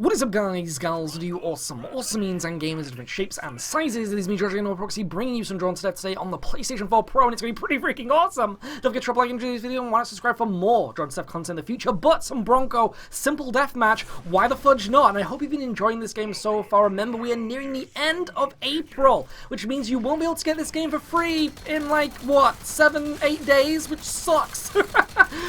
What is up, guys, gals, do you awesome means and gamers of different shapes and sizes. It is me, Proxy, bringing you some Drawn to Death today on the PlayStation 4 Pro, and it's going to be pretty freaking awesome. Don't forget to drop a like and enjoy this video, and why not subscribe for more Drawn to Death content in the future. But some Bronco Simple Deathmatch, why the fudge not? And I hope you've been enjoying this game so far. Remember, we are nearing the end of April, which means you won't be able to get this game for free in like, what, 7-8 days, which sucks.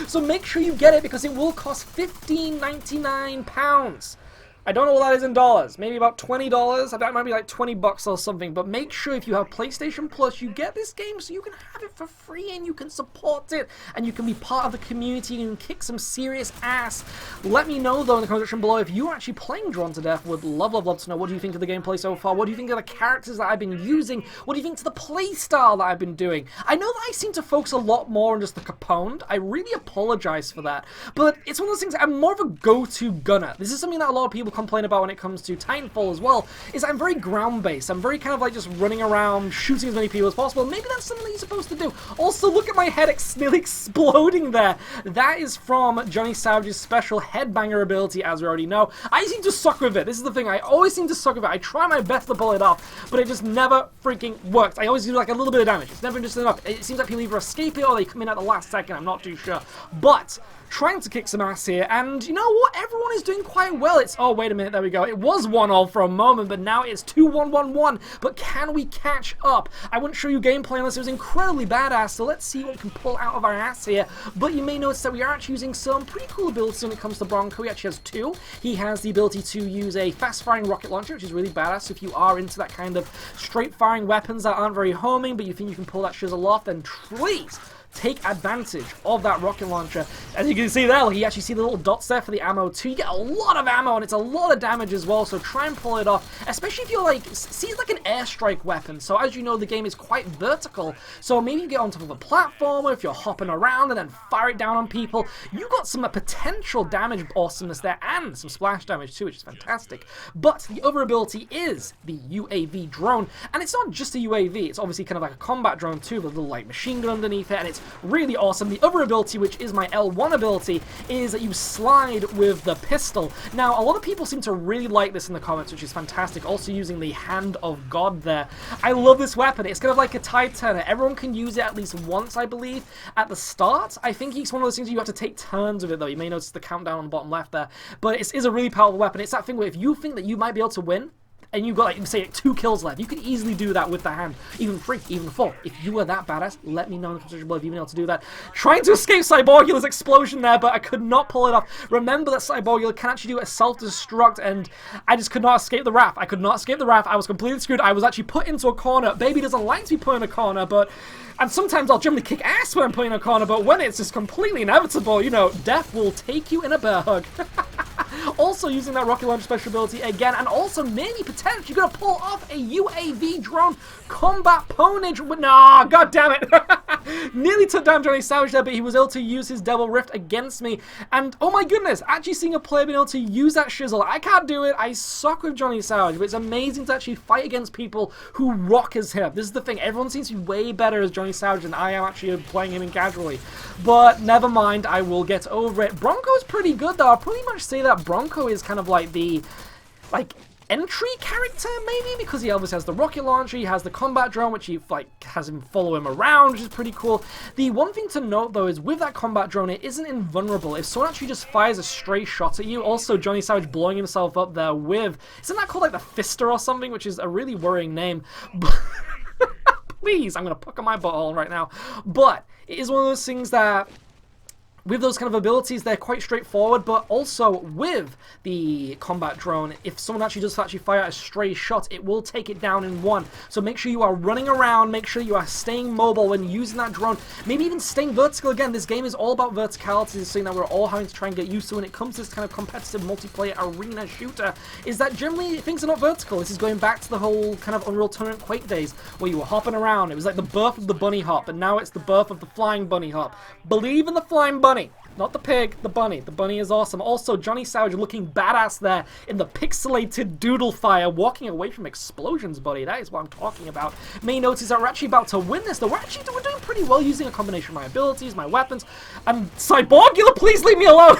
So make sure you get it, because it will cost £15.99. I don't know what that is in dollars. Maybe about $20. That might be like 20 bucks or something. But make sure if you have PlayStation Plus, you get this game so you can have it for free and you can support it and you can be part of the community and you can kick some serious ass. Let me know though in the comment section below if you're actually playing Drawn to Death. Would love to know. What do you think of the gameplay so far? What do you think of the characters that I've been using? What do you think to the play style that I've been doing? I know that I seem to focus a lot more on just the Capone. I really apologize for that. But it's one of those things, I'm more of a go-to gunner. This is something that a lot of people complain about when it comes to Titanfall as well, is I'm very ground-based. I'm very kind of like just running around, shooting as many people as possible. Maybe that's something that you're supposed to do. Also, look at my head nearly exploding there. That is from Johnny Savage's special headbanger ability, as we already know. I seem to suck with it. This is the thing. I always seem to suck with it. I try my best to pull it off, but it just never freaking works. I always do like a little bit of damage. It's never just enough. It seems like people either escape it or they come in at the last second. I'm not too sure. But trying to kick some ass here, and you know what? Everyone is doing quite well. It's, oh, wait a minute, there we go. It was 1-0 for a moment, but now it's 2-1-1-1. But can we catch up? I wouldn't show you gameplay unless it was incredibly badass, so let's see what we can pull out of our ass here. But you may notice that we are actually using some pretty cool abilities when it comes to Bronco. He actually has two. He has the ability to use a fast-firing rocket launcher, which is really badass. If you are into that kind of straight-firing weapons that aren't very homing, but you think you can pull that shizzle off, then please take advantage of that rocket launcher. As you can see there, like, you actually see the little dots there for the ammo too. You get a lot of ammo and it's a lot of damage as well, so try and pull it off, especially if you're like, see, it's like an airstrike weapon. So as you know, the game is quite vertical, so maybe you get on top of a platform, or if you're hopping around and then fire it down on people, you got some potential damage awesomeness there and some splash damage too, which is fantastic. But the other ability is the UAV drone, and it's not just a UAV, it's obviously kind of like a combat drone too, with a little like machine gun underneath it, and it's really awesome. The other ability, which is my L1 ability, is that you slide with the pistol. Now, a lot of people seem to really like this in the comments, which is fantastic. Also using the Hand of God there. I love this weapon. It's kind of like a tide turner. Everyone can use it at least once, I believe, at the start. I think it's one of those things you have to take turns with it, though. You may notice the countdown on the bottom left there. But it is a really powerful weapon. It's that thing where if you think that you might be able to win, and you've got, like, say, 2 kills left, you could easily do that with the hand. Even 3, even 4. If you were that badass, let me know in the comment section below if you've been able to do that. Trying to escape Cyborgula's explosion there, but I could not pull it off. Remember that Cyborgula can actually do a self-destruct, and I just could not escape the wrath. I could not escape the wrath. I was completely screwed. I was actually put into a corner. Baby doesn't like to be put in a corner, but... And sometimes I'll generally kick ass when I'm put in a corner, but when it's just completely inevitable, you know, death will take you in a bear hug. Also using that rocket launch special ability again, and also maybe potentially you're gonna pull off a UAV drone combat ponage. Nah, god damn it! Nearly took down Johnny Savage there, but he was able to use his Devil Rift against me. And oh my goodness, actually seeing a player being able to use that shizzle. I can't do it. I suck with Johnny Savage, but it's amazing to actually fight against people who rock as him. This is the thing. Everyone seems to be way better as Johnny Savage than I am actually playing him in casually. But never mind, I will get over it. Bronco's pretty good though. I'll pretty much say that Bronco is kind of like the, entry character, maybe, because he obviously has the rocket launcher, he has the combat drone, which he, has him follow him around, which is pretty cool. The one thing to note, though, is with that combat drone, it isn't invulnerable. If someone actually just fires a stray shot at you, also Johnny Savage blowing himself up there with, isn't that called, like, the Fister or something, which is a really worrying name. Please, I'm going to pucker my butthole right now. But it is one of those things that, with those kind of abilities, they're quite straightforward, but also with the combat drone, if someone actually does fire a stray shot, it will take it down in one. So make sure you are running around, make sure you are staying mobile when using that drone, maybe even staying vertical. Again, this game is all about verticality. It's something that we're all having to try and get used to when it comes to this kind of competitive multiplayer arena shooter, is that generally things are not vertical. This is going back to the whole kind of Unreal Tournament Quake days, where you were hopping around. It was like the birth of the bunny hop, and now it's the birth of the flying bunny hop. Believe in the flying bunny. Not the pig, the bunny. The bunny is awesome. Also, Johnny Savage looking badass there in the pixelated doodle fire, walking away from explosions, buddy. That is what I'm talking about. May notice that we're actually about to win this, though. We're doing pretty well using a combination of my abilities, my weapons. And Cyborgula, please leave me alone!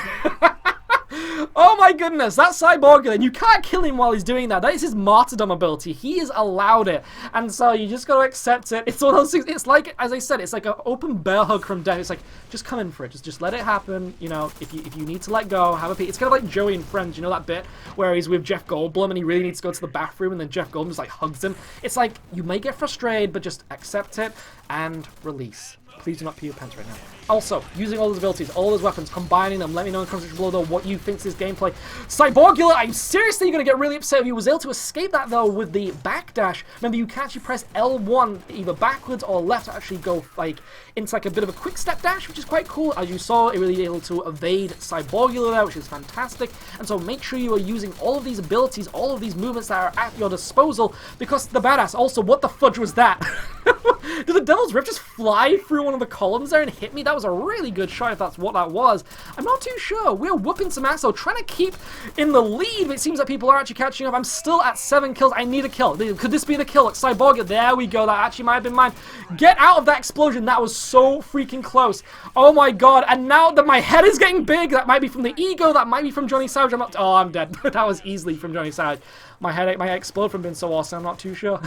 Oh my goodness, that Cyborg, and you can't kill him while he's doing that. That is his martyrdom ability. He has allowed it. And so you just gotta accept it. It's one of those things, it's like, as I said, it's like an open bear hug from death. It's like, just come in for it. Just let it happen. You know, if you need to let go, have a peek. It's kind of like Joey and Friends, you know that bit where he's with Jeff Goldblum and he really needs to go to the bathroom and then Jeff Goldblum just like hugs him. It's like, you may get frustrated, but just accept it and release. Please do not pee your pants right now. Also, using all those abilities, all those weapons, combining them, let me know in the comments below though what you think of this gameplay. Cyborgula, I'm seriously going to get really upset if you was able to escape that though with the backdash. Remember, you can actually press L1 either backwards or left to actually go like into like a bit of a quick step dash, which is quite cool. As you saw, it really able to evade Cyborgula there, which is fantastic. And so make sure you are using all of these abilities, all of these movements that are at your disposal, because the badass. Also, what the fudge was that? Did the Devil's Rip just fly through one of the columns there and hit me? That was a really good shot if that's what that was. I'm not too sure. We're whooping some ass though, trying to keep in the lead, but it seems that people are actually catching up. I'm still at 7 kills. I need a kill. Could this be the kill? Like Cyborg, there we go. That actually might have been mine. Get out of that explosion. That was so freaking close. Oh my god. And now that my head is getting big, that might be from the ego, that might be from Johnny Savage. Oh, I'm dead. That was easily from Johnny Savage. My head might explode from being so awesome, I'm not too sure.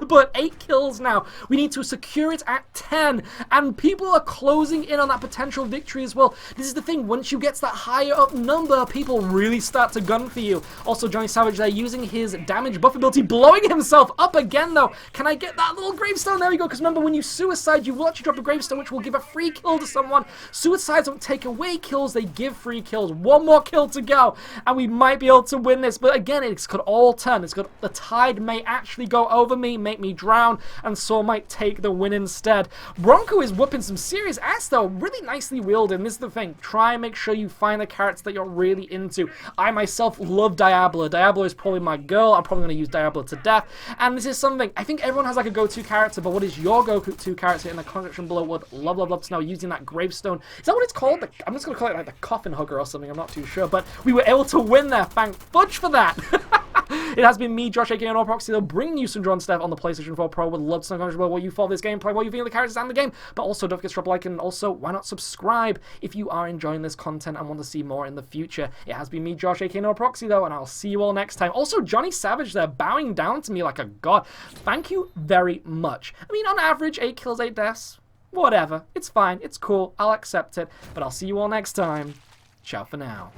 But 8 kills now. We need to secure it at 10. And people are closing in on that potential victory as well. This is the thing, once you get to that higher up number, people really start to gun for you. Also, Johnny Savage there using his damage buff ability, blowing himself up again though. Can I get that little gravestone? There we go, because remember, when you suicide, you will actually drop a gravestone, which will give a free kill to someone. Suicides don't take away kills, they give free kills. One more kill to go, and we might be able to win this. But again, it could all turn. It's got the tide may actually go over me, make me drown, and so might take the win instead. Bronco is whooping some serious ass though, really nicely wielded. And this is the thing, try and make sure you find the characters that you're really into. I myself love Diablo. Diablo is probably my girl. I'm probably going to use Diablo to death. And this is something, I think everyone has like a go-to character, but what is your go-to character in the comment section below? Would love to know, using that gravestone. Is that what it's called? I'm just going to call it like the coffin hugger or something, I'm not too sure. But we were able to win there, thank fudge for that. It has been me, Josh, aka Proxy, though, bringing you some Drawn Stuff on the PlayStation 4 Pro. Would love to know what you thought of this gameplay, what you think of the characters and the game. But also, don't forget to drop a like, and also, why not subscribe if you are enjoying this content and want to see more in the future. It has been me, Josh, aka Proxy, though, and I'll see you all next time. Also, Johnny Savage there, bowing down to me like a god. Thank you very much. I mean, on average, 8 kills, 8 deaths. Whatever. It's fine. It's cool. I'll accept it. But I'll see you all next time. Ciao for now.